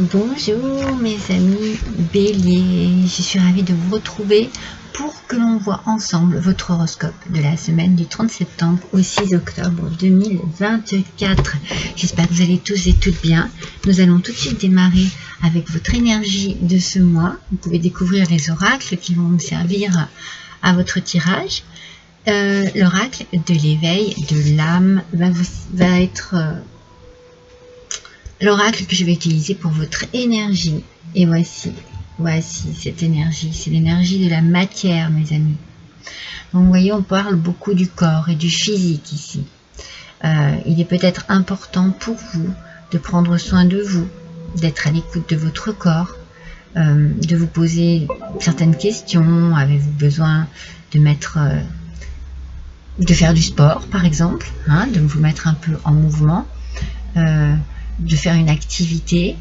Bonjour mes amis Bélier, je suis ravie de vous retrouver pour que l'on voit ensemble votre horoscope de la semaine du 30 septembre au 6 octobre 2024. J'espère que vous allez tous et toutes bien. Nous allons tout de suite démarrer avec votre énergie de ce mois. Vous pouvez découvrir les oracles qui vont vous servir à votre tirage. L'oracle de l'éveil de l'âme va être l'oracle que je vais utiliser pour votre énergie. Et voici cette énergie. C'est l'énergie de la matière, mes amis. Donc, vous voyez, on parle beaucoup du corps et du physique ici. Il est peut-être important pour vous de prendre soin de vous, d'être à l'écoute de votre corps, de vous poser certaines questions. Avez-vous besoin de faire du sport, par exemple, de vous mettre un peu en mouvement, de faire une activité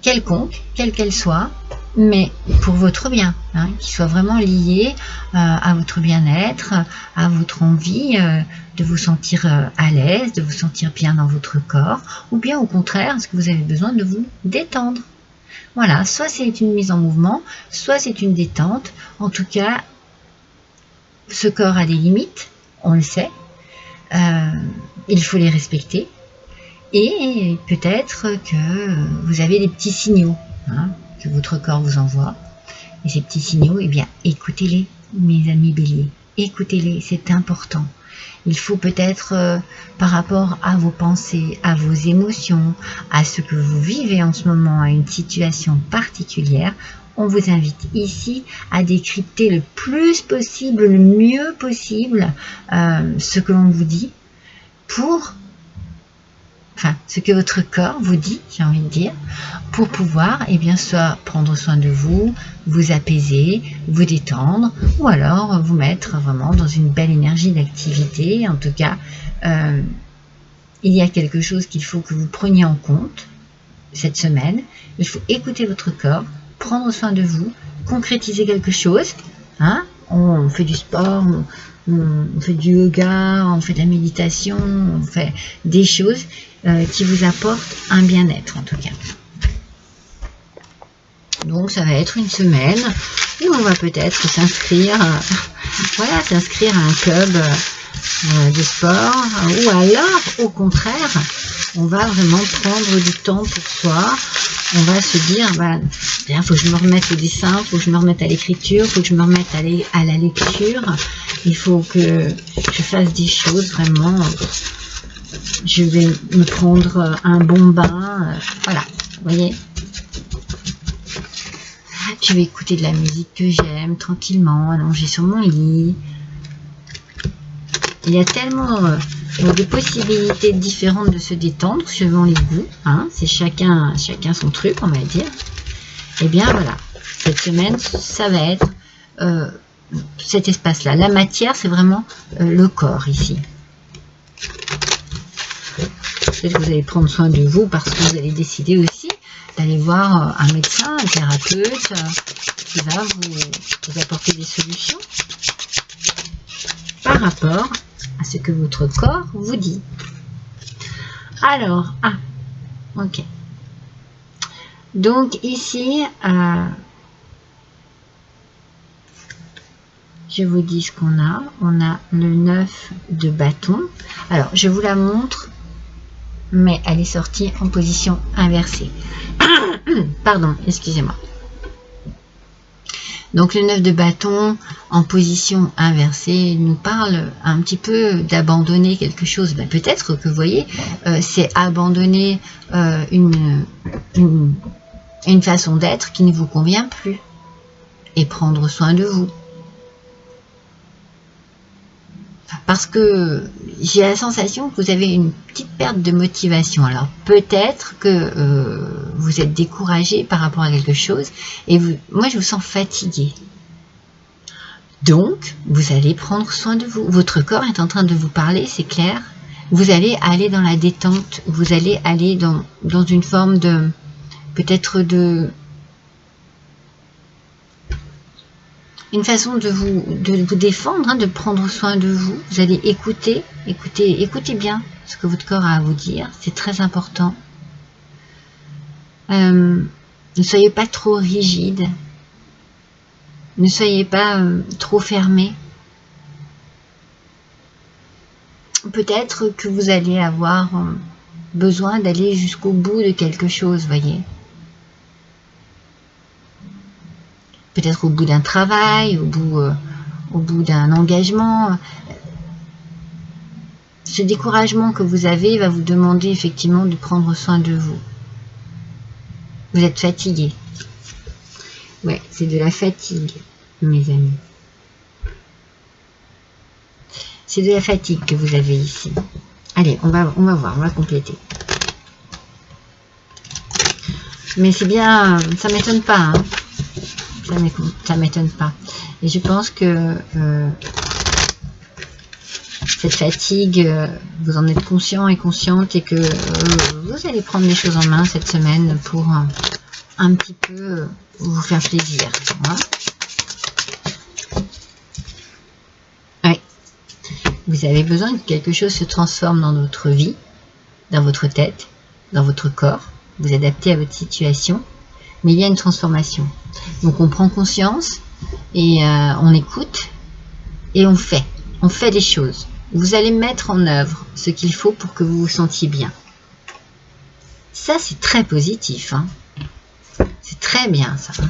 quelconque, quelle qu'elle soit, mais pour votre bien, qui soit vraiment liée à votre bien-être, à votre envie de vous sentir à l'aise, de vous sentir bien dans votre corps, ou bien au contraire, est-ce que vous avez besoin de vous détendre? Voilà, soit c'est une mise en mouvement, soit c'est une détente. En tout cas, ce corps a des limites, on le sait, il faut les respecter. Et peut-être que vous avez des petits signaux que votre corps vous envoie. Et ces petits signaux, eh bien, écoutez-les, mes amis béliers. Écoutez-les, c'est important. Il faut peut-être, par rapport à vos pensées, à vos émotions, à ce que vous vivez en ce moment, à une situation particulière, on vous invite ici à décrypter le plus possible, le mieux possible, ce que l'on vous dit ce que votre corps vous dit, j'ai envie de dire, pour pouvoir, soit prendre soin de vous, vous apaiser, vous détendre, ou alors vous mettre vraiment dans une belle énergie d'activité. En tout cas, il y a quelque chose qu'il faut que vous preniez en compte cette semaine. Il faut écouter votre corps, prendre soin de vous, concrétiser quelque chose. On fait du sport, on fait du yoga, on fait de la méditation, on fait des choses qui vous apportent un bien-être en tout cas. Donc ça va être une semaine où on va peut-être s'inscrire à un club de sport, ou alors au contraire, on va vraiment prendre du temps pour soi. On va se dire, il faut que je me remette au dessin, il faut que je me remette à l'écriture, il faut que je me remette à la lecture. Il faut que je fasse des choses vraiment. Je vais me prendre un bon bain. Voilà, vous voyez. Je vais écouter de la musique que j'aime tranquillement, allongée sur mon lit. Il y a tellement de possibilités différentes de se détendre selon les goûts. C'est chacun son truc, on va dire. Et bien voilà, cette semaine, ça va être cet espace-là. La matière, c'est vraiment le corps ici. Peut-être que vous allez prendre soin de vous parce que vous allez décider aussi d'aller voir un médecin, un thérapeute qui va vous apporter des solutions par rapport à ce que votre corps vous dit. Alors, ok. Donc ici, je vous dis ce qu'on a. On a le 9 de bâton. Alors, je vous la montre, mais elle est sortie en position inversée. Pardon, excusez-moi. Donc le 9 de bâton en position inversée nous parle un petit peu d'abandonner quelque chose. Peut-être que vous voyez, c'est abandonner une façon d'être qui ne vous convient plus et prendre soin de vous. Parce que j'ai la sensation que vous avez une petite perte de motivation. Alors peut-être que vous êtes découragé par rapport à quelque chose et moi je vous sens fatigué. Donc vous allez prendre soin de vous. Votre corps est en train de vous parler, c'est clair. Vous allez aller dans la détente. Vous allez aller dans une forme de peut-être une façon de vous défendre, de prendre soin de vous. Vous allez écouter bien ce que votre corps a à vous dire. C'est très important. Ne soyez pas trop rigide. Ne soyez pas trop fermé. Peut-être que vous allez avoir besoin d'aller jusqu'au bout de quelque chose, voyez. Peut-être au bout d'un travail, au bout d'un engagement. Ce découragement que vous avez va vous demander effectivement de prendre soin de vous. Vous êtes fatigué. Ouais, c'est de la fatigue, mes amis. C'est de la fatigue que vous avez ici. Allez, on va voir, on va compléter. Mais c'est bien, ça m'étonne pas. Hein. Ça m'étonne pas. Et je pense que cette fatigue, vous en êtes conscient et consciente et que vous allez prendre les choses en main cette semaine pour un petit peu vous faire plaisir. Hein. Ouais. Vous avez besoin que quelque chose se transforme dans votre vie, dans votre tête, dans votre corps. Vous adaptez à votre situation, mais il y a une transformation. Donc on prend conscience et on écoute et on fait les choses. Vous allez mettre en œuvre ce qu'il faut pour que vous vous sentiez bien. Ça, c'est très positif. Hein. C'est très bien, ça. Hein.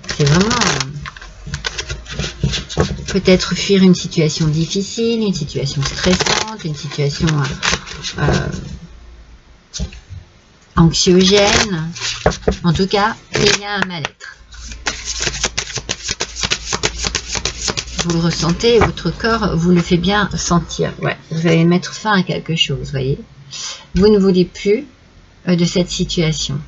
C'est vraiment... peut-être fuir une situation difficile, une situation stressante, une situation anxiogène. En tout cas, il y a un mal-être. Vous le ressentez, votre corps vous le fait bien sentir. Ouais, vous allez mettre fin à quelque chose, voyez. Vous ne voulez plus de cette situation.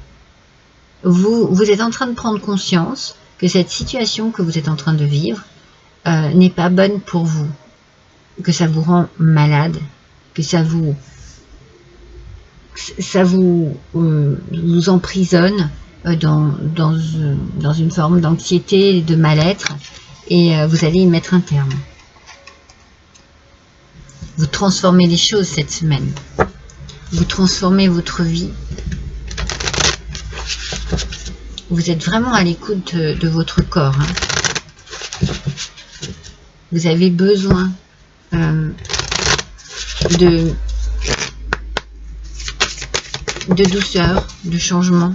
Vous êtes en train de prendre conscience que cette situation que vous êtes en train de vivre n'est pas bonne pour vous, que ça vous rend malade, que ça vous emprisonne dans une forme d'anxiété, de mal-être, et vous allez y mettre un terme. Vous transformez les choses cette semaine. Vous transformez votre vie. Vous êtes vraiment à l'écoute de votre corps. Hein. Vous avez besoin de douceur, de changement.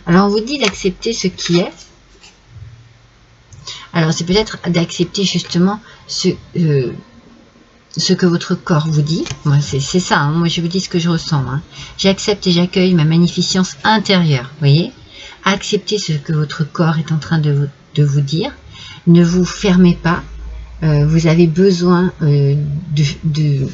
Alors on vous dit d'accepter ce qui est. Alors c'est peut-être d'accepter justement ce que votre corps vous dit. Moi c'est ça, hein. Moi je vous dis ce que je ressens. Hein. J'accepte et j'accueille ma magnificence intérieure. Vous voyez, acceptez ce que votre corps est en train de vous dire. Ne vous fermez pas. Vous avez besoin de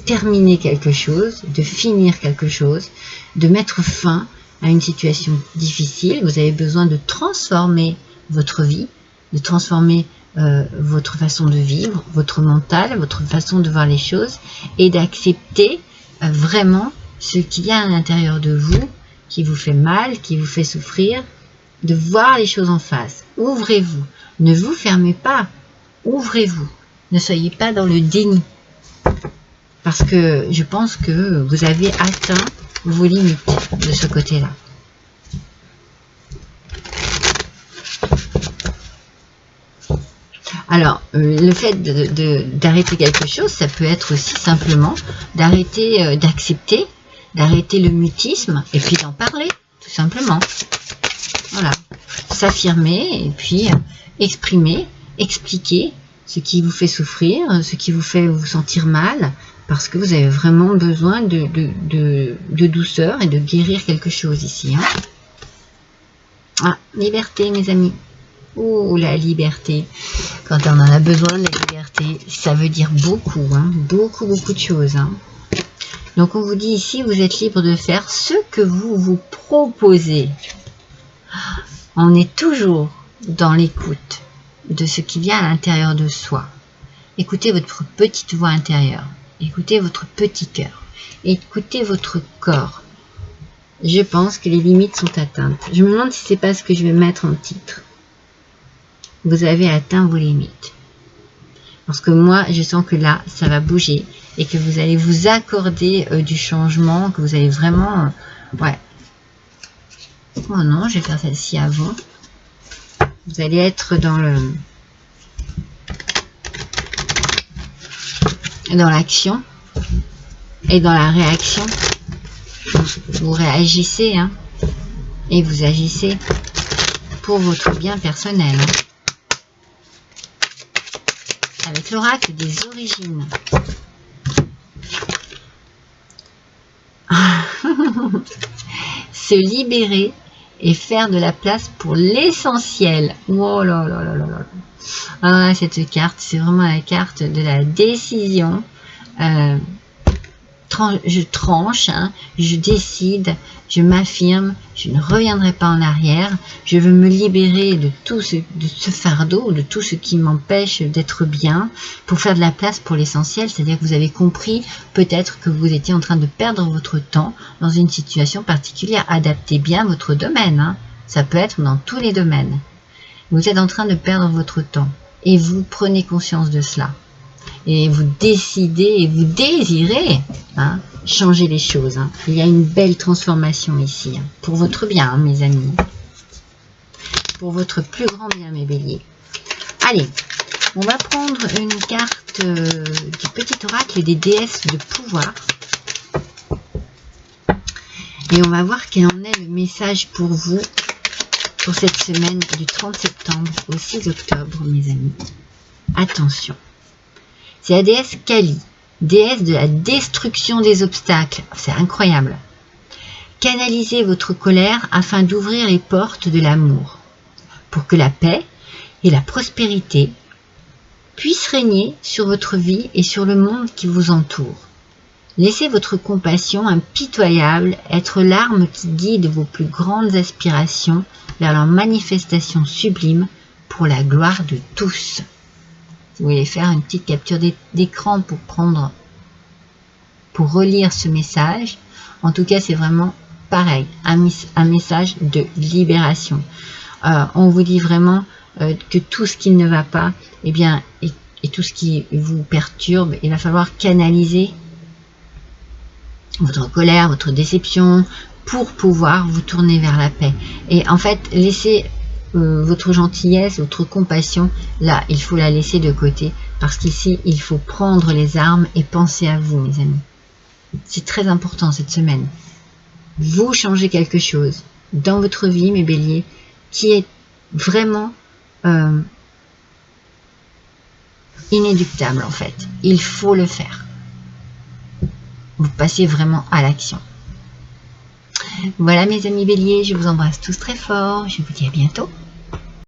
terminer quelque chose, de finir quelque chose, de mettre fin à une situation difficile. Vous avez besoin de transformer votre vie, de transformer votre façon de vivre, votre mental, votre façon de voir les choses, et d'accepter vraiment ce qu'il y a à l'intérieur de vous, qui vous fait mal, qui vous fait souffrir, de voir les choses en face. Ouvrez-vous, ne vous fermez pas, ouvrez-vous, ne soyez pas dans le déni, parce que je pense que vous avez atteint vos limites de ce côté-là. Alors, le fait d'arrêter quelque chose, ça peut être aussi simplement d'arrêter d'accepter, d'arrêter le mutisme, et puis d'en parler, tout simplement. Voilà, s'affirmer, et puis exprimer, expliquer ce qui vous fait souffrir, ce qui vous fait vous sentir mal, parce que vous avez vraiment besoin de douceur et de guérir quelque chose ici. Hein. Ah, liberté, mes amis. Oh, la liberté. Quand on en a besoin de la liberté, ça veut dire beaucoup, hein, beaucoup de choses. Hein. Donc on vous dit ici, vous êtes libre de faire ce que vous vous proposez. On est toujours dans l'écoute de ce qu'il y a à l'intérieur de soi. Écoutez votre petite voix intérieure. Écoutez votre petit cœur. Écoutez votre corps. Je pense que les limites sont atteintes. Je me demande si c'est pas ce que je vais mettre en titre. Vous avez atteint vos limites. Parce que moi, je sens que là, ça va bouger et que vous allez vous accorder du changement, que vous allez vraiment... ouais. Oh non, je vais faire celle-ci avant. Vous allez être dans l'action et dans la réaction. Vous réagissez, hein, et vous agissez pour votre bien personnel. Hein. Avec l'oracle des origines. Se libérer et faire de la place pour l'essentiel. Oh là là là là là. Ah, cette carte, c'est vraiment la carte de la décision. Je tranche, hein, je décide, je m'affirme, je ne reviendrai pas en arrière, je veux me libérer de tout ce fardeau, de tout ce qui m'empêche d'être bien, pour faire de la place pour l'essentiel, c'est-à-dire que vous avez compris peut-être que vous étiez en train de perdre votre temps dans une situation particulière. Adaptez bien votre domaine, hein. Ça peut être dans tous les domaines. Vous êtes en train de perdre votre temps et vous prenez conscience de cela. Et vous décidez et vous désirez, hein, changer les choses. Hein. Il y a une belle transformation ici, hein, pour votre bien, hein, mes amis. Pour votre plus grand bien, mes béliers. Allez, on va prendre une carte du petit oracle des déesses de pouvoir. Et on va voir quel en est le message pour vous, pour cette semaine du 30 septembre au 6 octobre, mes amis. Attention. C'est la déesse Kali, déesse de la destruction des obstacles. C'est incroyable. Canalisez votre colère afin d'ouvrir les portes de l'amour, pour que la paix et la prospérité puissent régner sur votre vie et sur le monde qui vous entoure. Laissez votre compassion impitoyable être l'arme qui guide vos plus grandes aspirations vers leur manifestation sublime pour la gloire de tous. Vous voulez faire une petite capture d'écran pour relire ce message. En tout cas, c'est vraiment pareil, un message de libération. On vous dit vraiment que tout ce qui ne va pas, eh bien, et tout ce qui vous perturbe, il va falloir canaliser votre colère, votre déception, pour pouvoir vous tourner vers la paix. Et en fait, laissez votre gentillesse, votre compassion, là, il faut la laisser de côté, parce qu'ici, il faut prendre les armes et penser à vous, mes amis. C'est très important cette semaine. Vous changez quelque chose dans votre vie, mes béliers, qui est vraiment inéluctable, en fait. Il faut le faire. Vous passez vraiment à l'action. Voilà, mes amis béliers, je vous embrasse tous très fort. Je vous dis à bientôt.